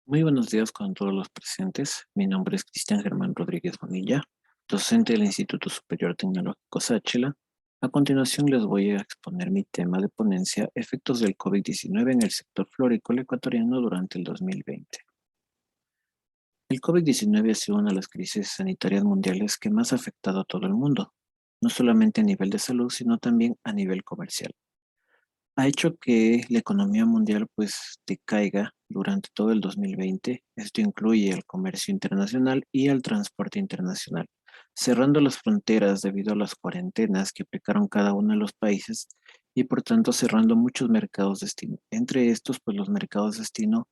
Muy buenos días con todos los presentes. Mi nombre es Cristian Germán Rodríguez Bonilla, docente del Instituto Superior Tecnológico Sáchila. A continuación les voy a exponer mi tema de ponencia, efectos del COVID-19 en el sector florícola ecuatoriano durante el 2020. El COVID-19 ha sido una de las crisis sanitarias mundiales que más ha afectado a todo el mundo, no solamente a nivel de salud, sino también a nivel comercial. Ha hecho que la economía mundial pues decaiga durante todo el 2020. Esto incluye al comercio internacional y al transporte internacional, cerrando las fronteras debido a las cuarentenas que aplicaron cada uno de los países y por tanto cerrando muchos mercados destino. Entre estos pues los mercados destino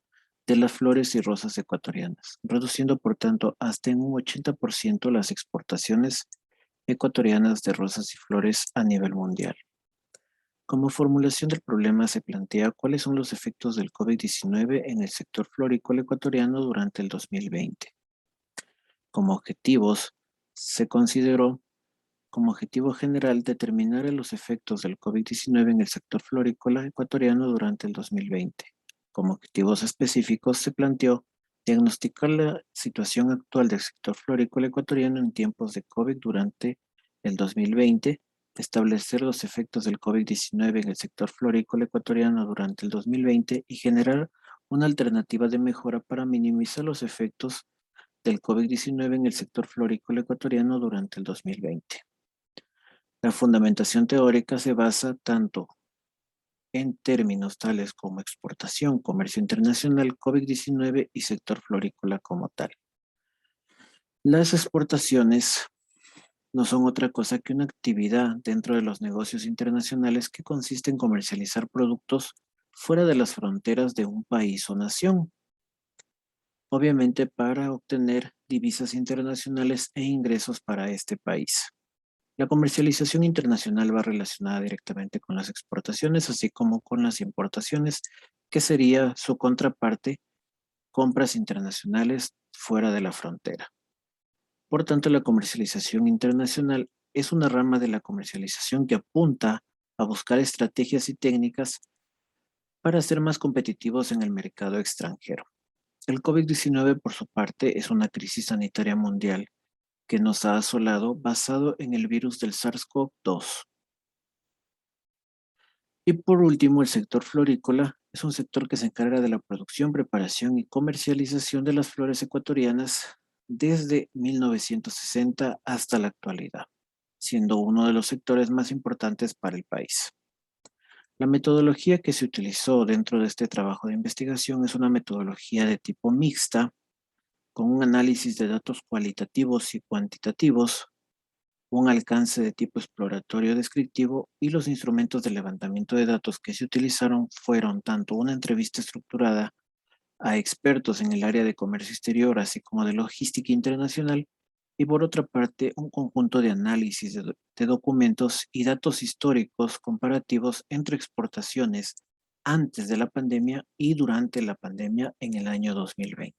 de las flores y rosas ecuatorianas, reduciendo por tanto hasta en un 80% las exportaciones ecuatorianas de rosas y flores a nivel mundial. Como formulación del problema se plantea cuáles son los efectos del COVID-19 en el sector florícola ecuatoriano durante el 2020. Como objetivos, se consideró como objetivo general determinar los efectos del COVID-19 en el sector florícola ecuatoriano durante el 2020. Como objetivos específicos se planteó diagnosticar la situación actual del sector florícola ecuatoriano en tiempos de COVID durante el 2020, establecer los efectos del COVID-19 en el sector florícola ecuatoriano durante el 2020 y generar una alternativa de mejora para minimizar los efectos del COVID-19 en el sector florícola ecuatoriano durante el 2020. La fundamentación teórica se basa tanto en términos tales como exportación, comercio internacional, COVID-19 y sector florícola como tal. Las exportaciones no son otra cosa que una actividad dentro de los negocios internacionales que consiste en comercializar productos fuera de las fronteras de un país o nación, obviamente para obtener divisas internacionales e ingresos para este país. La comercialización internacional va relacionada directamente con las exportaciones, así como con las importaciones, que sería su contraparte, compras internacionales fuera de la frontera. Por tanto, la comercialización internacional es una rama de la comercialización que apunta a buscar estrategias y técnicas para ser más competitivos en el mercado extranjero. El COVID-19, por su parte, es una crisis sanitaria mundial que nos ha asolado basado en el virus del SARS-CoV-2. Y por último, el sector florícola es un sector que se encarga de la producción, preparación y comercialización de las flores ecuatorianas desde 1960 hasta la actualidad, siendo uno de los sectores más importantes para el país. La metodología que se utilizó dentro de este trabajo de investigación es una metodología de tipo mixta, con un análisis de datos cualitativos y cuantitativos, un alcance de tipo exploratorio descriptivo y los instrumentos de levantamiento de datos que se utilizaron fueron tanto una entrevista estructurada a expertos en el área de comercio exterior, así como de logística internacional, y por otra parte un conjunto de análisis de documentos y datos históricos comparativos entre exportaciones antes de la pandemia y durante la pandemia en el año 2020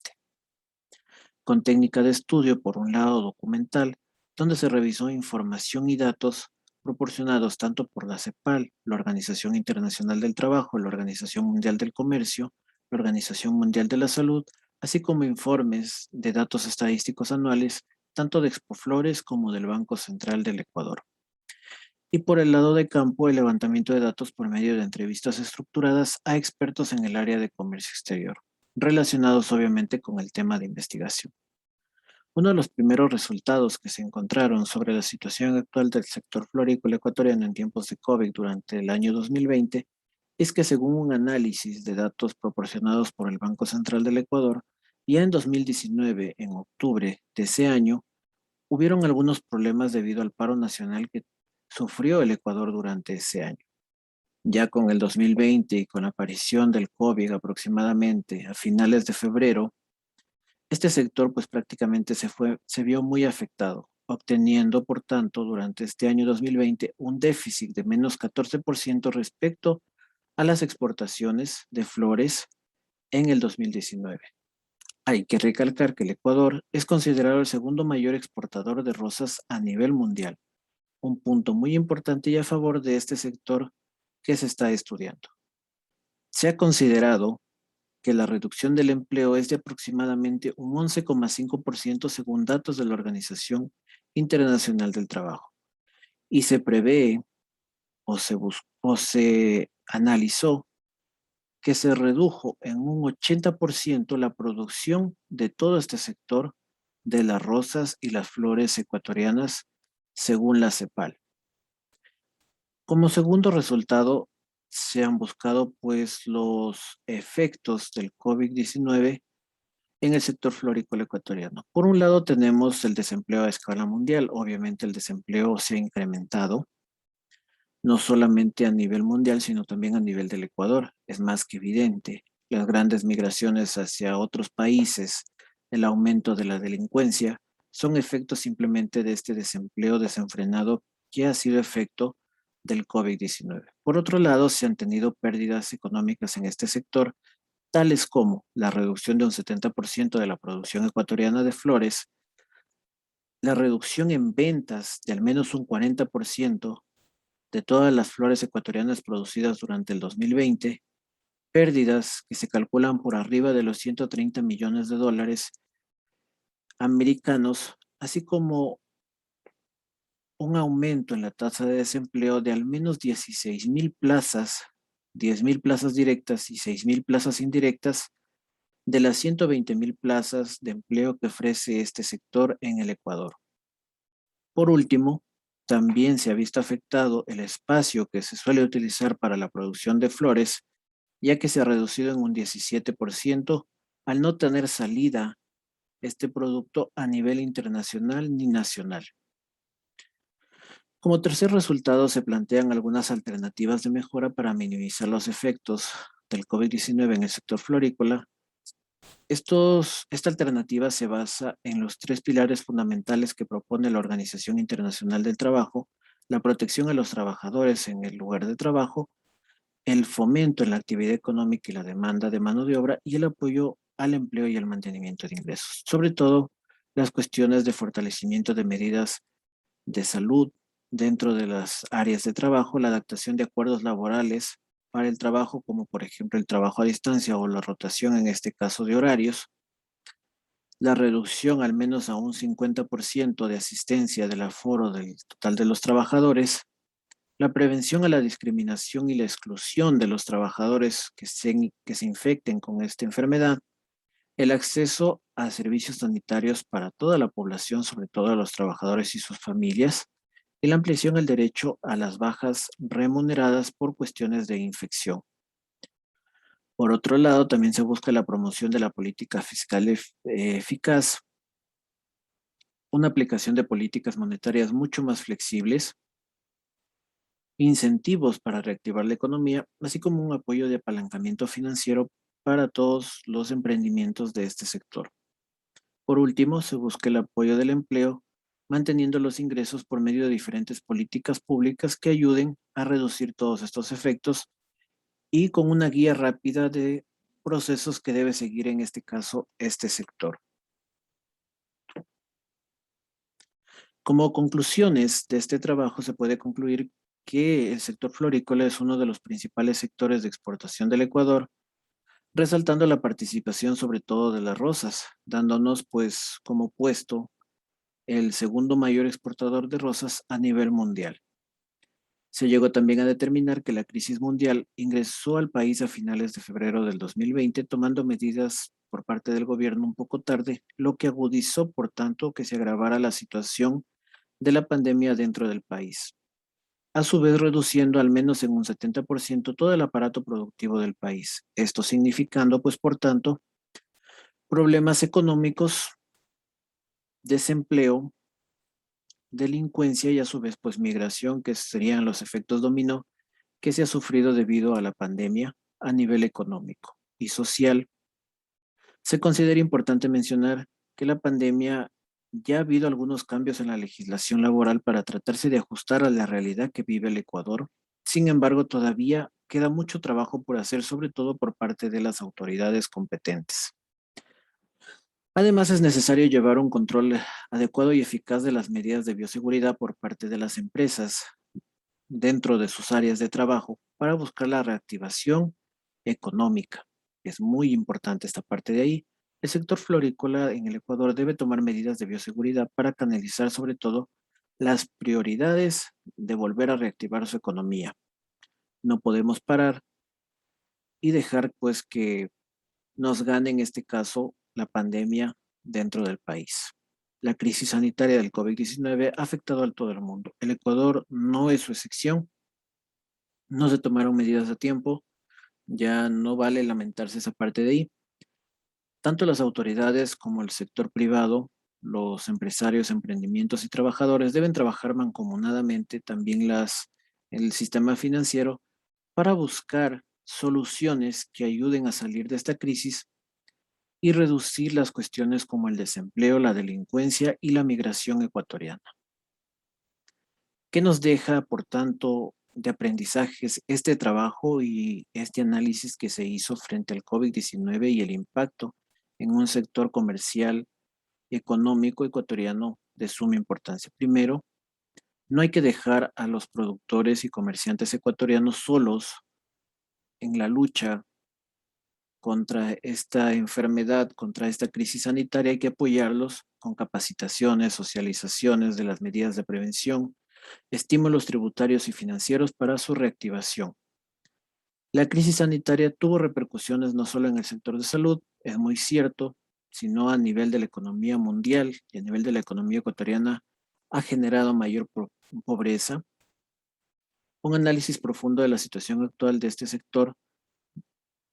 con técnica de estudio, por un lado documental, donde se revisó información y datos proporcionados tanto por la CEPAL, la Organización Internacional del Trabajo, la Organización Mundial del Comercio, la Organización Mundial de la Salud, así como informes de datos estadísticos anuales, tanto de Expoflores como del Banco Central del Ecuador. Y por el lado de campo, el levantamiento de datos por medio de entrevistas estructuradas a expertos en el área de comercio exterior, relacionados obviamente con el tema de investigación. Uno de los primeros resultados que se encontraron sobre la situación actual del sector florícola ecuatoriano en tiempos de COVID durante el año 2020 es que según un análisis de datos proporcionados por el Banco Central del Ecuador, ya en 2019, en octubre de ese año, hubieron algunos problemas debido al paro nacional que sufrió el Ecuador durante ese año. Ya con el 2020 y con la aparición del COVID aproximadamente a finales de febrero, este sector pues prácticamente se vio muy afectado, obteniendo por tanto durante este año 2020 un déficit de menos 14% respecto a las exportaciones de flores en el 2019. Hay que recalcar que el Ecuador es considerado el segundo mayor exportador de rosas a nivel mundial, un punto muy importante y a favor de este sector que se está estudiando. Se ha considerado que la reducción del empleo es de aproximadamente un 11,5% según datos de la Organización Internacional del Trabajo. Y se prevé o se analizó que se redujo en un 80% la producción de todo este sector de las rosas y las flores ecuatorianas, según la CEPAL. Como segundo resultado, se han buscado pues los efectos del COVID-19 en el sector florícola ecuatoriano. Por un lado tenemos el desempleo a escala mundial. Obviamente el desempleo se ha incrementado, no solamente a nivel mundial, sino también a nivel del Ecuador. Es más que evidente. Las grandes migraciones hacia otros países, el aumento de la delincuencia, son efectos simplemente de este desempleo desenfrenado que ha sido efecto del COVID-19. Por otro lado, se han tenido pérdidas económicas en este sector, tales como la reducción de un 70% de la producción ecuatoriana de flores, la reducción en ventas de al menos un 40% de todas las flores ecuatorianas producidas durante el 2020, pérdidas que se calculan por arriba de los 130 millones de dólares americanos, así como un aumento en la tasa de desempleo de al menos 16,000 plazas, 10,000 plazas directas y 6,000 plazas indirectas de las 120,000 plazas de empleo que ofrece este sector en el Ecuador. Por último, también se ha visto afectado el espacio que se suele utilizar para la producción de flores, ya que se ha reducido en un 17% al no tener salida este producto a nivel internacional ni nacional. Como tercer resultado, se plantean algunas alternativas de mejora para minimizar los efectos del COVID-19 en el sector florícola. Esta alternativa se basa en los tres pilares fundamentales que propone la Organización Internacional del Trabajo: la protección a los trabajadores en el lugar de trabajo, el fomento en la actividad económica y la demanda de mano de obra, y el apoyo al empleo y al mantenimiento de ingresos. Sobre todo, las cuestiones de fortalecimiento de medidas de salud dentro de las áreas de trabajo, la adaptación de acuerdos laborales para el trabajo, como por ejemplo el trabajo a distancia o la rotación en este caso de horarios, la reducción al menos a un 50% de asistencia del aforo del total de los trabajadores, la prevención a la discriminación y la exclusión de los trabajadores que se infecten con esta enfermedad, el acceso a servicios sanitarios para toda la población, sobre todo a los trabajadores y sus familias, y la ampliación del derecho a las bajas remuneradas por cuestiones de infección. Por otro lado, también se busca la promoción de la política fiscal eficaz, una aplicación de políticas monetarias mucho más flexibles, incentivos para reactivar la economía, así como un apoyo de apalancamiento financiero para todos los emprendimientos de este sector. Por último, se busca el apoyo del empleo, manteniendo los ingresos por medio de diferentes políticas públicas que ayuden a reducir todos estos efectos y con una guía rápida de procesos que debe seguir en este caso este sector. Como conclusiones de este trabajo se puede concluir que el sector florícola es uno de los principales sectores de exportación del Ecuador, resaltando la participación sobre todo de las rosas, dándonos pues como puesto el segundo mayor exportador de rosas a nivel mundial. Se llegó también a determinar que la crisis mundial ingresó al país a finales de febrero del 2020, tomando medidas por parte del gobierno un poco tarde, lo que agudizó, por tanto, que se agravara la situación de la pandemia dentro del país, a su vez reduciendo al menos en un 70% todo el aparato productivo del país. Esto significando, pues, por tanto, problemas económicos, desempleo, delincuencia y a su vez, pues, migración, que serían los efectos dominó que se ha sufrido debido a la pandemia a nivel económico y social. Se considera importante mencionar que la pandemia ya ha habido algunos cambios en la legislación laboral para tratarse de ajustar a la realidad que vive el Ecuador. Sin embargo, todavía queda mucho trabajo por hacer, sobre todo por parte de las autoridades competentes. Además, es necesario llevar un control adecuado y eficaz de las medidas de bioseguridad por parte de las empresas dentro de sus áreas de trabajo para buscar la reactivación económica. Es muy importante esta parte de ahí. El sector florícola en el Ecuador debe tomar medidas de bioseguridad para canalizar sobre todo las prioridades de volver a reactivar su economía. No podemos parar y dejar pues que nos gane en este caso la pandemia dentro del país. La crisis sanitaria del COVID-19 ha afectado a todo el mundo. El Ecuador no es su excepción. No se tomaron medidas a tiempo. Ya no vale lamentarse esa parte de ahí. Tanto las autoridades como el sector privado, los empresarios, emprendimientos y trabajadores deben trabajar mancomunadamente, también el sistema financiero, para buscar soluciones que ayuden a salir de esta crisis y reducir las cuestiones como el desempleo, la delincuencia y la migración ecuatoriana. ¿Qué nos deja, por tanto, de aprendizajes este trabajo y este análisis que se hizo frente al COVID-19 y el impacto en un sector comercial y económico ecuatoriano de suma importancia? Primero, no hay que dejar a los productores y comerciantes ecuatorianos solos en la lucha contra esta enfermedad, contra esta crisis sanitaria. Hay que apoyarlos con capacitaciones, socializaciones de las medidas de prevención, estímulos tributarios y financieros para su reactivación. La crisis sanitaria tuvo repercusiones no solo en el sector de salud, es muy cierto, sino a nivel de la economía mundial y a nivel de la economía ecuatoriana ha generado mayor pobreza. Un análisis profundo de la situación actual de este sector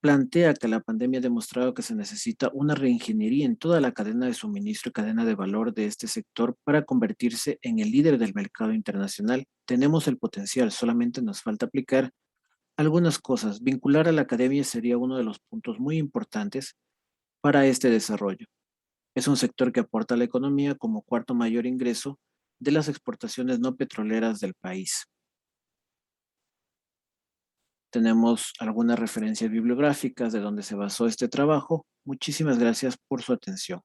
plantea que la pandemia ha demostrado que se necesita una reingeniería en toda la cadena de suministro y cadena de valor de este sector para convertirse en el líder del mercado internacional. Tenemos el potencial, solamente nos falta aplicar algunas cosas. Vincular a la academia sería uno de los puntos muy importantes para este desarrollo. Es un sector que aporta a la economía como cuarto mayor ingreso de las exportaciones no petroleras del país. Tenemos algunas referencias bibliográficas de donde se basó este trabajo. Muchísimas gracias por su atención.